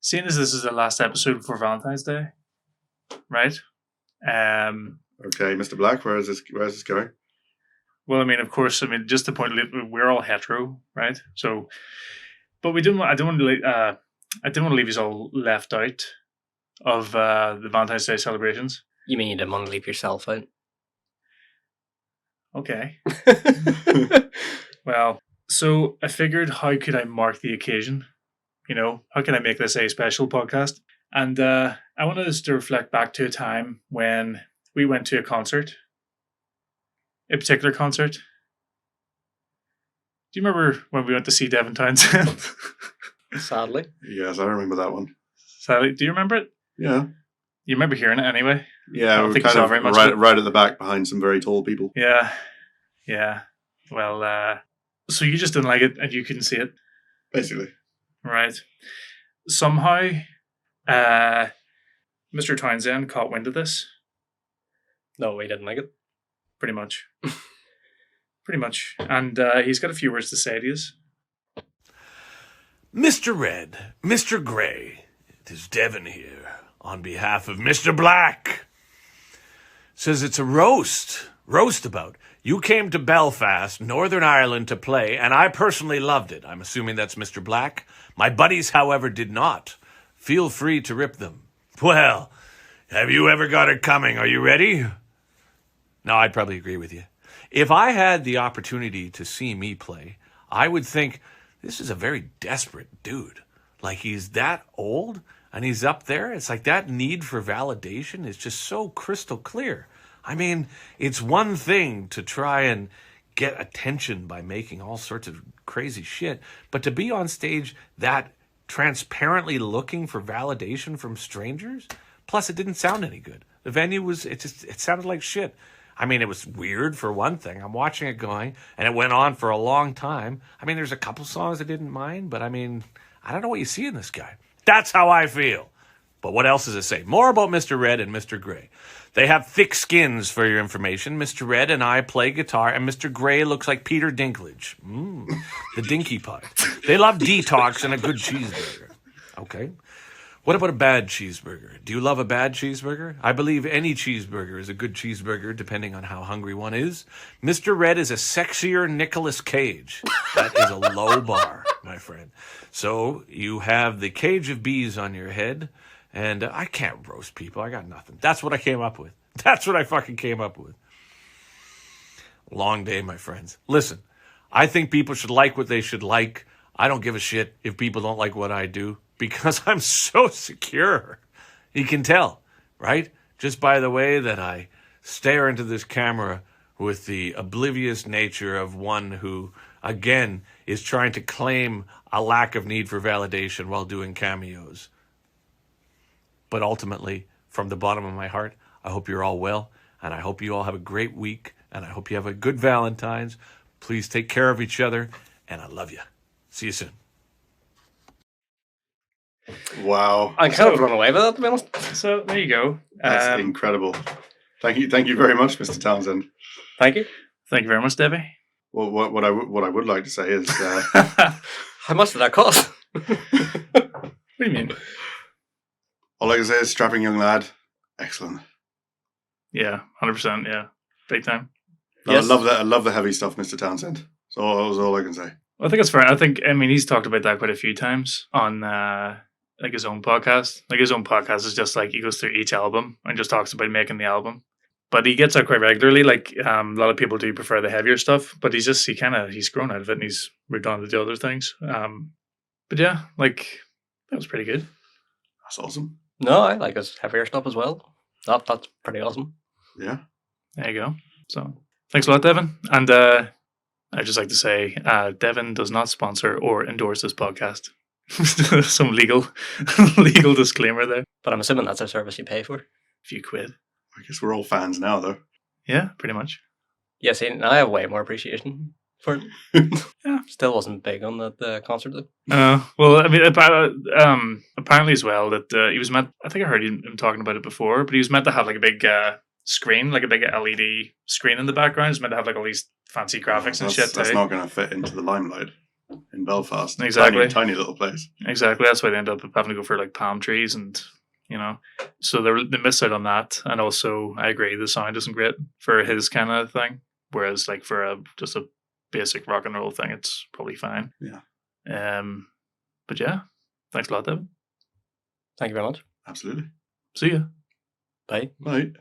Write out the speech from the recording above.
seeing as this is the last episode before Valentine's Day, right? Okay, Mr. Black, where is this going? Well, I mean, of course, just the point, we're all hetero, right? So, but I didn't want to leave you all left out of the Valentine's Day celebrations. You mean you didn't want to leave yourself out? Okay. Well, so I figured, how could I mark the occasion? How can I make this a special podcast? And I wanted us to reflect back to a time when we went to a concert, a particular concert. Do you remember when we went to see Devin Townsend? Sadly. Yes, I remember that one. Sadly, do you remember it? Yeah. You remember hearing it anyway? Yeah, we were kind of right at the back behind some very tall people. Yeah. Well, so you just didn't like it and you couldn't see it? Basically. Right. Somehow, Mr. Townsend caught wind of this. No, we didn't like it. Pretty much. And he's got a few words to say to us. Mr. Red, Mr. Grey, it is Devin here on behalf of Mr. Black. Says it's a roast about. You came to Belfast, Northern Ireland to play, and I personally loved it. I'm assuming that's Mr. Black. My buddies, however, did not. Feel free to rip them. Well, have you ever got it coming? Are you ready? No, I'd probably agree with you. If I had the opportunity to see me play, I would think, this is a very desperate dude. Like, he's that old, and he's up there. It's like that need for validation is just so crystal clear. I mean, it's one thing to try and get attention by making all sorts of crazy shit, but to be on stage that transparently looking for validation from strangers, plus it didn't sound any good. The venue it sounded like shit. I mean, it was weird for one thing. I'm watching it going, and it went on for a long time. I mean, there's a couple songs I didn't mind, but I mean, I don't know what you see in this guy. That's how I feel. But what else does it say? More about Mr. Red and Mr. Grey. They have thick skins, for your information. Mr. Red and I play guitar, and Mr. Grey looks like Peter Dinklage. The Dinky Pot. They love detox and a good cheeseburger. Okay. What about a bad cheeseburger? Do you love a bad cheeseburger? I believe any cheeseburger is a good cheeseburger, depending on how hungry one is. Mr. Red is a sexier Nicolas Cage. That is a low bar, my friend. So you have the cage of bees on your head, and I can't roast people. I got nothing. That's what I came up with. That's what I fucking came up with. Long day, my friends. Listen, I think people should like what they should like. I don't give a shit if people don't like what I do, because I'm so secure. You can tell, right? Just by the way that I stare into this camera with the oblivious nature of one who, again, is trying to claim a lack of need for validation while doing cameos. But ultimately, from the bottom of my heart, I hope you're all well, and I hope you all have a great week, and I hope you have a good Valentine's. Please take care of each other, and I love you. See you soon. Wow. I kind of run away with that, to be honest. So there you go. That's incredible. Thank you very much, Mr. Townsend. Thank you. Thank you very much, Debbie. Well, what I would like to say is, How much did that cost? What do you mean? all I can say is, strapping young lad, excellent. Yeah, 100%. Yeah, big time. No, yes. I love the heavy stuff, Mr. Townsend. So that was all I can say. Well, I think it's fair. I mean, he's talked about that quite a few times on like his own podcast. Like his own podcast is just like he goes through each album and just talks about making the album. But he gets out quite regularly. Like a lot of people do prefer the heavier stuff, but he's grown out of it and he's moved on to the other things. But yeah, like that was pretty good. That's awesome. No, I like his heavier stuff as well. That's pretty awesome. Yeah. There you go. So thanks a lot, Devin. And I'd just like to say, Devin does not sponsor or endorse this podcast. Some legal disclaimer there. But I'm assuming that's a service you pay for. A few quid. I guess we're all fans now, though. Yeah, pretty much. Yeah, see, I have way more appreciation for it. Yeah. Still wasn't big on the concert, though. Well, I mean, apparently as well that he was meant, I think I heard him talking about it before, but he was meant to have like a big screen, like a big LED screen in the background. He was meant to have like all these fancy graphics and shit. That's not going to fit into the limelight. in Belfast. Exactly. Tiny little place. Exactly. That's why they end up having to go for like palm trees and, so they miss out on that. And also, I agree, the sound isn't great for his kind of thing. Whereas, like, for just a basic rock and roll thing, it's probably fine. Yeah. But yeah, thanks a lot, Devin. Thank you very much. Absolutely. See ya. Bye. Right.